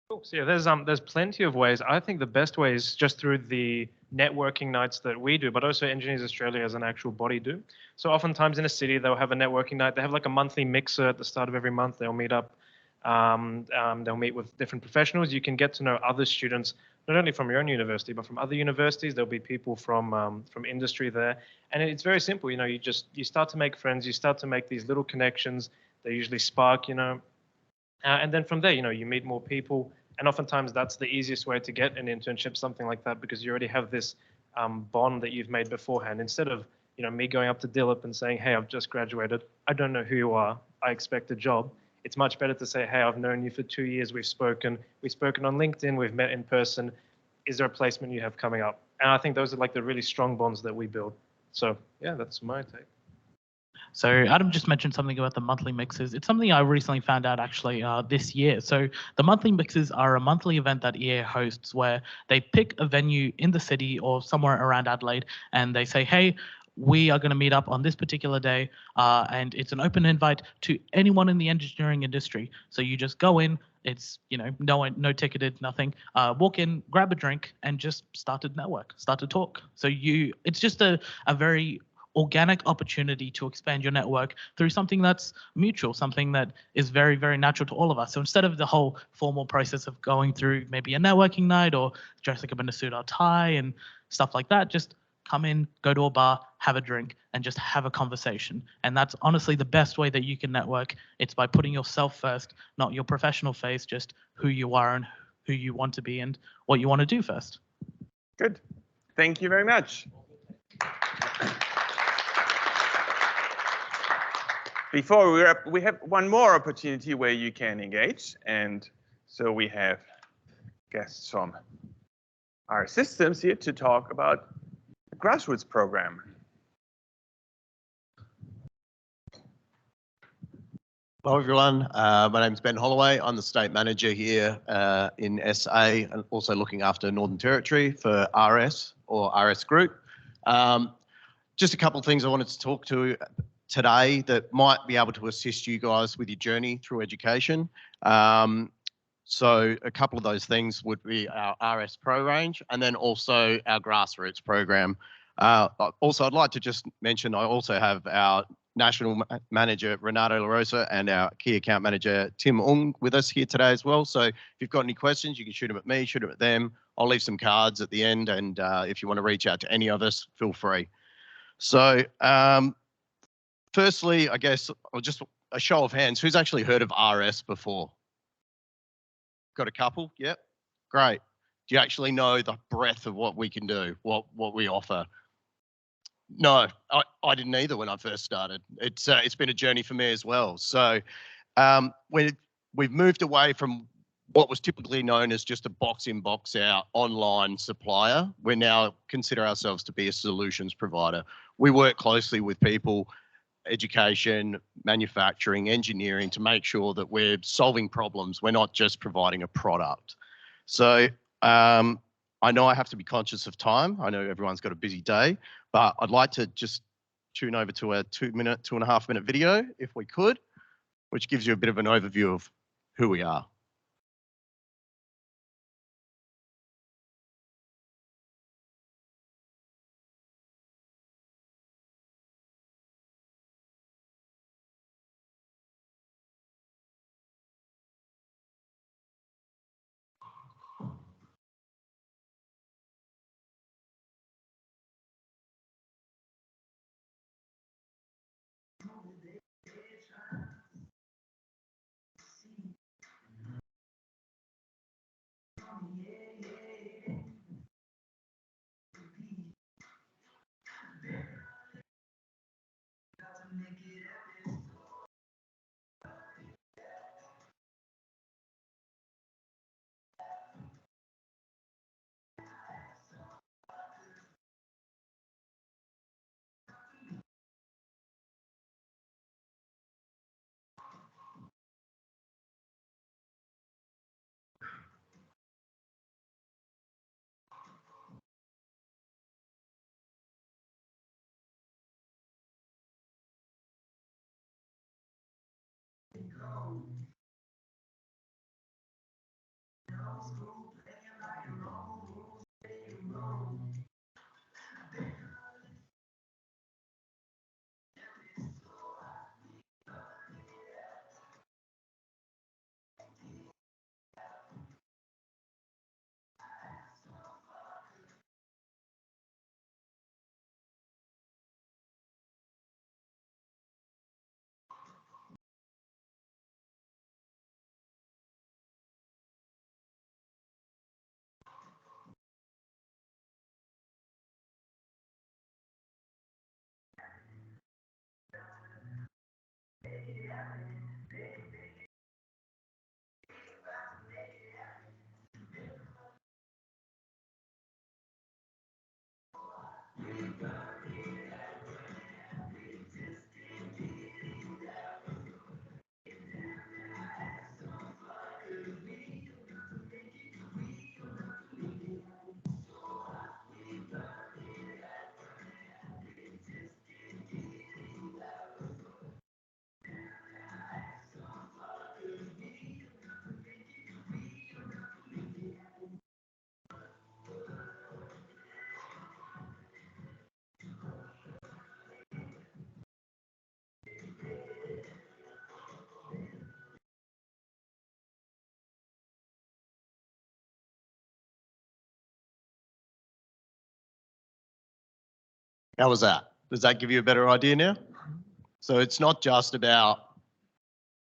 Cool. So yeah, there's plenty of ways. I think the best way is just through the networking nights that we do, but also Engineers Australia as an actual body do. So oftentimes in a city, they'll have a networking night. They have like a monthly mixer at the start of every month. They'll meet up. They'll meet with different professionals. You can get to know other students, not only from your own university, but from other universities. There'll be people from industry there. And it's very simple. You know, you start to make friends. You start to make these little connections. They usually spark, you know. And then from there, you know, you meet more people. And oftentimes that's the easiest way to get an internship, something like that, because you already have this bond that you've made beforehand. Instead of, you know, me going up to Dilip and saying, hey, I've just graduated. I don't know who you are. I expect a job. It's much better to say, hey, I've known you for 2 years. We've spoken on LinkedIn. We've met in person. Is there a placement you have coming up? And I think those are like the really strong bonds that we build. So yeah, that's my take. So Adam just mentioned something about the monthly mixes. It's something I recently found out actually this year. So the monthly mixes are a monthly event that EA hosts where they pick a venue in the city or somewhere around Adelaide and they say, hey, we are going to meet up on this particular day, and it's an open invite to anyone in the engineering industry. So you just go in, it's, you know, no ticketed, nothing. Walk in, grab a drink, and just start to network, start to talk. So it's just a very organic opportunity to expand your network through something that's mutual, something that is very, very natural to all of us. So instead of the whole formal process of going through maybe a networking night or dressing up in a suit or tie and stuff like that, just come in, go to a bar, have a drink, and just have a conversation. And that's honestly the best way that you can network. It's by putting yourself first, not your professional face, just who you are and who you want to be and what you want to do first. Good. Thank you very much. Before we wrap, we have one more opportunity where you can engage. And so we have guests from our systems here to talk about the grassroots program. Hello, everyone. My name is Ben Holloway. I'm the state manager here in SA and also looking after Northern Territory for RS or RS Group. Just a couple of things I wanted to talk to today that might be able to assist you guys with your journey through education. So a couple of those things would be our RS Pro range and then also our grassroots program. Also, I'd like to just mention I also have our National Manager Renato LaRosa and our Key Account Manager Tim Ung with us here today as well. So if you've got any questions, you can shoot them at me, shoot them at them. I'll leave some cards at the end, and if you want to reach out to any of us, feel free. So firstly, I guess, or just a show of hands, who's actually heard of RS before? Got a couple? Yep. Great. Do you actually know the breadth of what we can do, what we offer? No, I didn't either when I first started. It's been a journey for me as well. So we've moved away from what was typically known as just a box in, box out online supplier. We now consider ourselves to be a solutions provider. We work closely with people, education, manufacturing, engineering, to make sure that we're solving problems. We're not just providing a product. So I know I have to be conscious of time. I know everyone's got a busy day, but I'd like to just tune over to a 2.5 minute video, if we could, which gives you a bit of an overview of who we are. How was that? Does that give you a better idea now? So it's not just about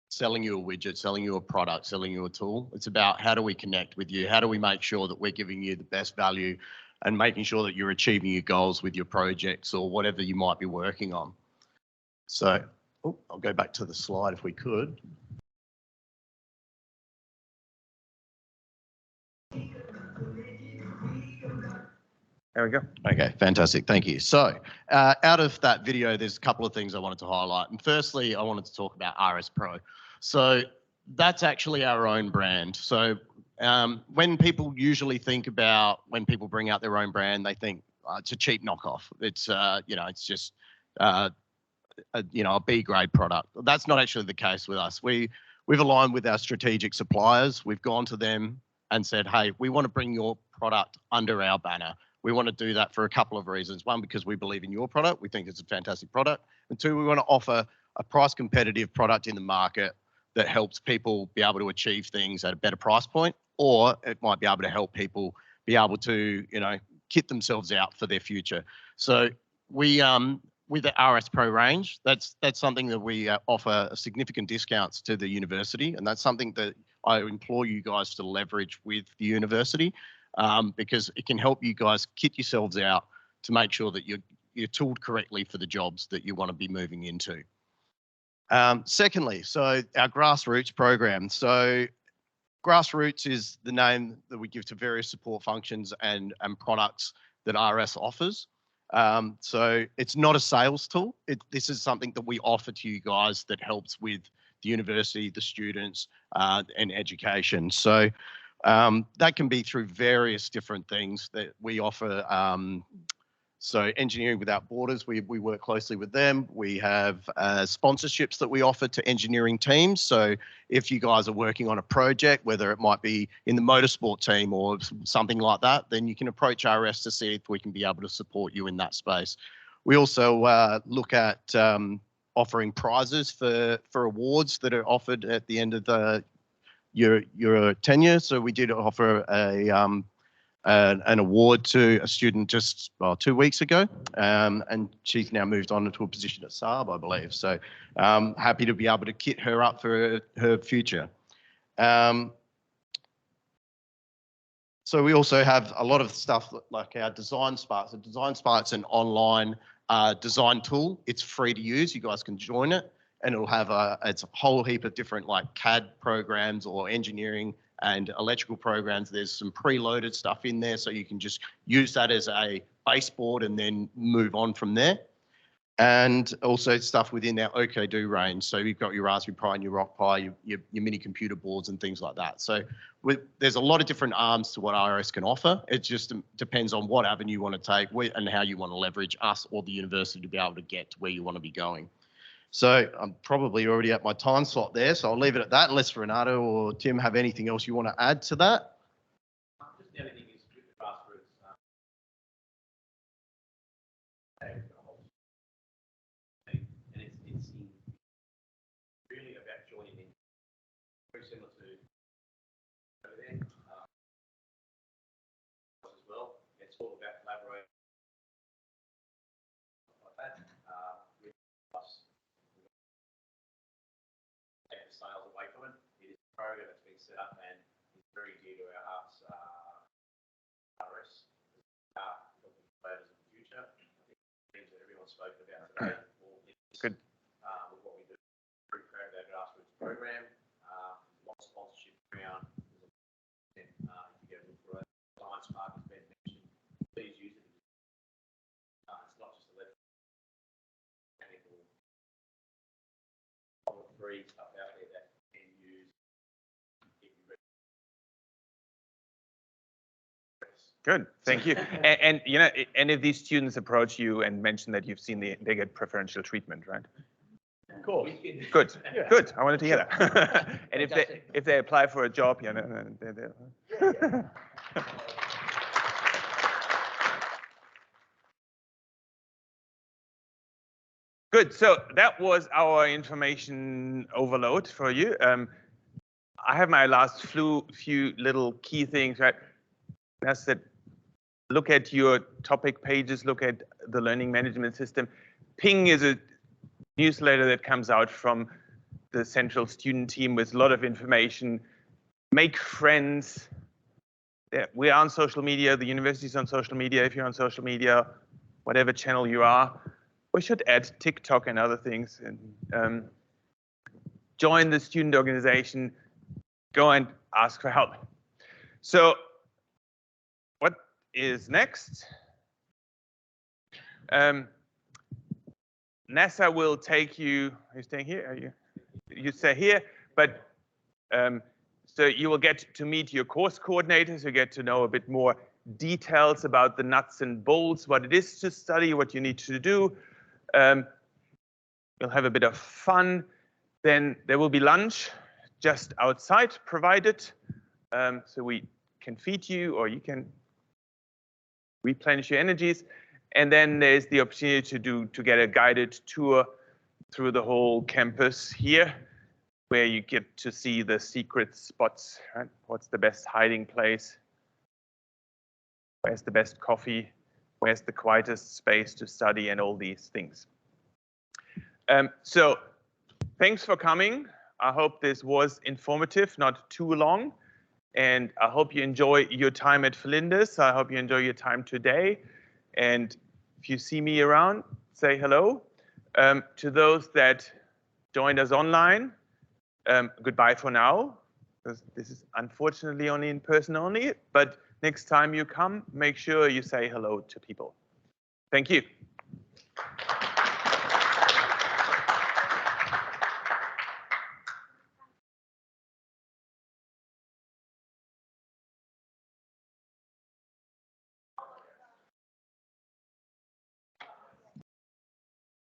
selling you a widget, selling you a product, selling you a tool. It's about how do we connect with you? How do we make sure that we're giving you the best value and making sure that you're achieving your goals with your projects or whatever you might be working on. So I'll go back to the slide if we could. There we go. Okay, fantastic. Thank you. So out of that video, there's a couple of things I wanted to highlight. And firstly, I wanted to talk about RS Pro. So that's actually our own brand. So when people usually think about, when people bring out their own brand, they think it's a cheap knockoff. It's, it's just, a B grade product. That's not actually the case with us. We've aligned with our strategic suppliers. We've gone to them and said, hey, we want to bring your product under our banner. We want to do that for a couple of reasons. One, because we believe in your product. We think it's a fantastic product. And two, we want to offer a price competitive product in the market that helps people be able to achieve things at a better price point, or it might be able to help people be able to, kit themselves out for their future. So we, with the RS Pro range, that's something that we offer significant discounts to the university. And that's something that I implore you guys to leverage with the university. Because it can help you guys kit yourselves out to make sure that you're tooled correctly for the jobs that you want to be moving into. Secondly, so our Grassroots program. So Grassroots is the name that we give to various support functions and products that RS offers. So it's not a sales tool. This is something that we offer to you guys that helps with the university, the students, and education. So that can be through various different things that we offer. So Engineering Without Borders, we work closely with them. We have sponsorships that we offer to engineering teams. So if you guys are working on a project, whether it might be in the motorsport team or something like that, then you can approach RS to see if we can be able to support you in that space. We also look at offering prizes for awards that are offered at the end of your tenure. So we did offer an award to a student just 2 weeks ago, and she's now moved on into a position at Saab, I believe. So happy to be able to kit her up for her future. So we also have a lot of stuff like our Design Spark. So Design Spark's an online design tool. It's free to use. You guys can join it, and it'll have it's a whole heap of different like CAD programs or engineering and electrical programs. There's some preloaded stuff in there, so you can just use that as a baseboard and then move on from there. And also stuff within our OKDo range. So you've got your Raspberry Pi and your Rock Pi, your mini computer boards and things like that. So there's a lot of different arms to what RS can offer. It just depends on what avenue you want to take and how you want to leverage us or the university to be able to get to where you want to be going. So I'm probably already at my time slot there, so I'll leave it at that, unless Renato or Tim have anything else you want to add to that. Just the only thing is with the grassroots, and it's really about joining in, very similar to over there as well. It's all about collaborating like that with us. Take the sales away from it. It is a program that's been set up and is very dear to our hearts. RS, helping players in the future. I think the things that everyone spoke about today, all Good. With what we do, very proud of our grassroots program. Lots of sponsorship around. If you get a look for it, Design Spark has been mentioned. Please use it. It's not just electrical, mechanical, free stuff out there that you can use. Good, thank you. And you know, and if these students approach you and mention that you've seen they get preferential treatment, right? Of course. Good, Yeah. good. I wanted to hear that. And if they apply for a job, you know, Good. So that was our information overload for you. I have my last few little key things, right? That's that. Look at your topic pages, look at the learning management system. Ping is a newsletter that comes out from the central student team with a lot of information. Make friends. Yeah, we are on social media, the university's on social media. If you're on social media, whatever channel you are, we should add TikTok and other things. And join the student organization, go and ask for help. So, what is next? NASA will take you. Are you staying here? Are you stay here? But so you will get to meet your course coordinators. You get to know a bit more details about the nuts and bolts, what it is to study, what you need to do. You'll have a bit of fun. Then there will be lunch just outside provided. So we can feed you, or you can replenish your energies. And then there's the opportunity to get a guided tour through the whole campus here, where you get to see the secret spots, right? What's the best hiding place? Where's the best coffee? Where's the quietest space to study, and all these things. So thanks for coming. I hope this was informative, not too long. And I hope you enjoy your time at Flinders. I hope you enjoy your time today. And if you see me around, say hello. To those that joined us online, goodbye for now. This is unfortunately only in person only, but next time you come, make sure you say hello to people. Thank you.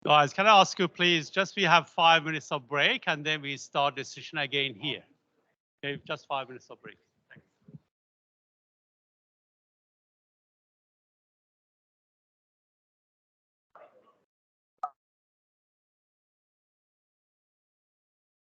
Guys, can I ask you please, just we have 5 minutes of break and then we start the session again here. Okay, just 5 minutes of break.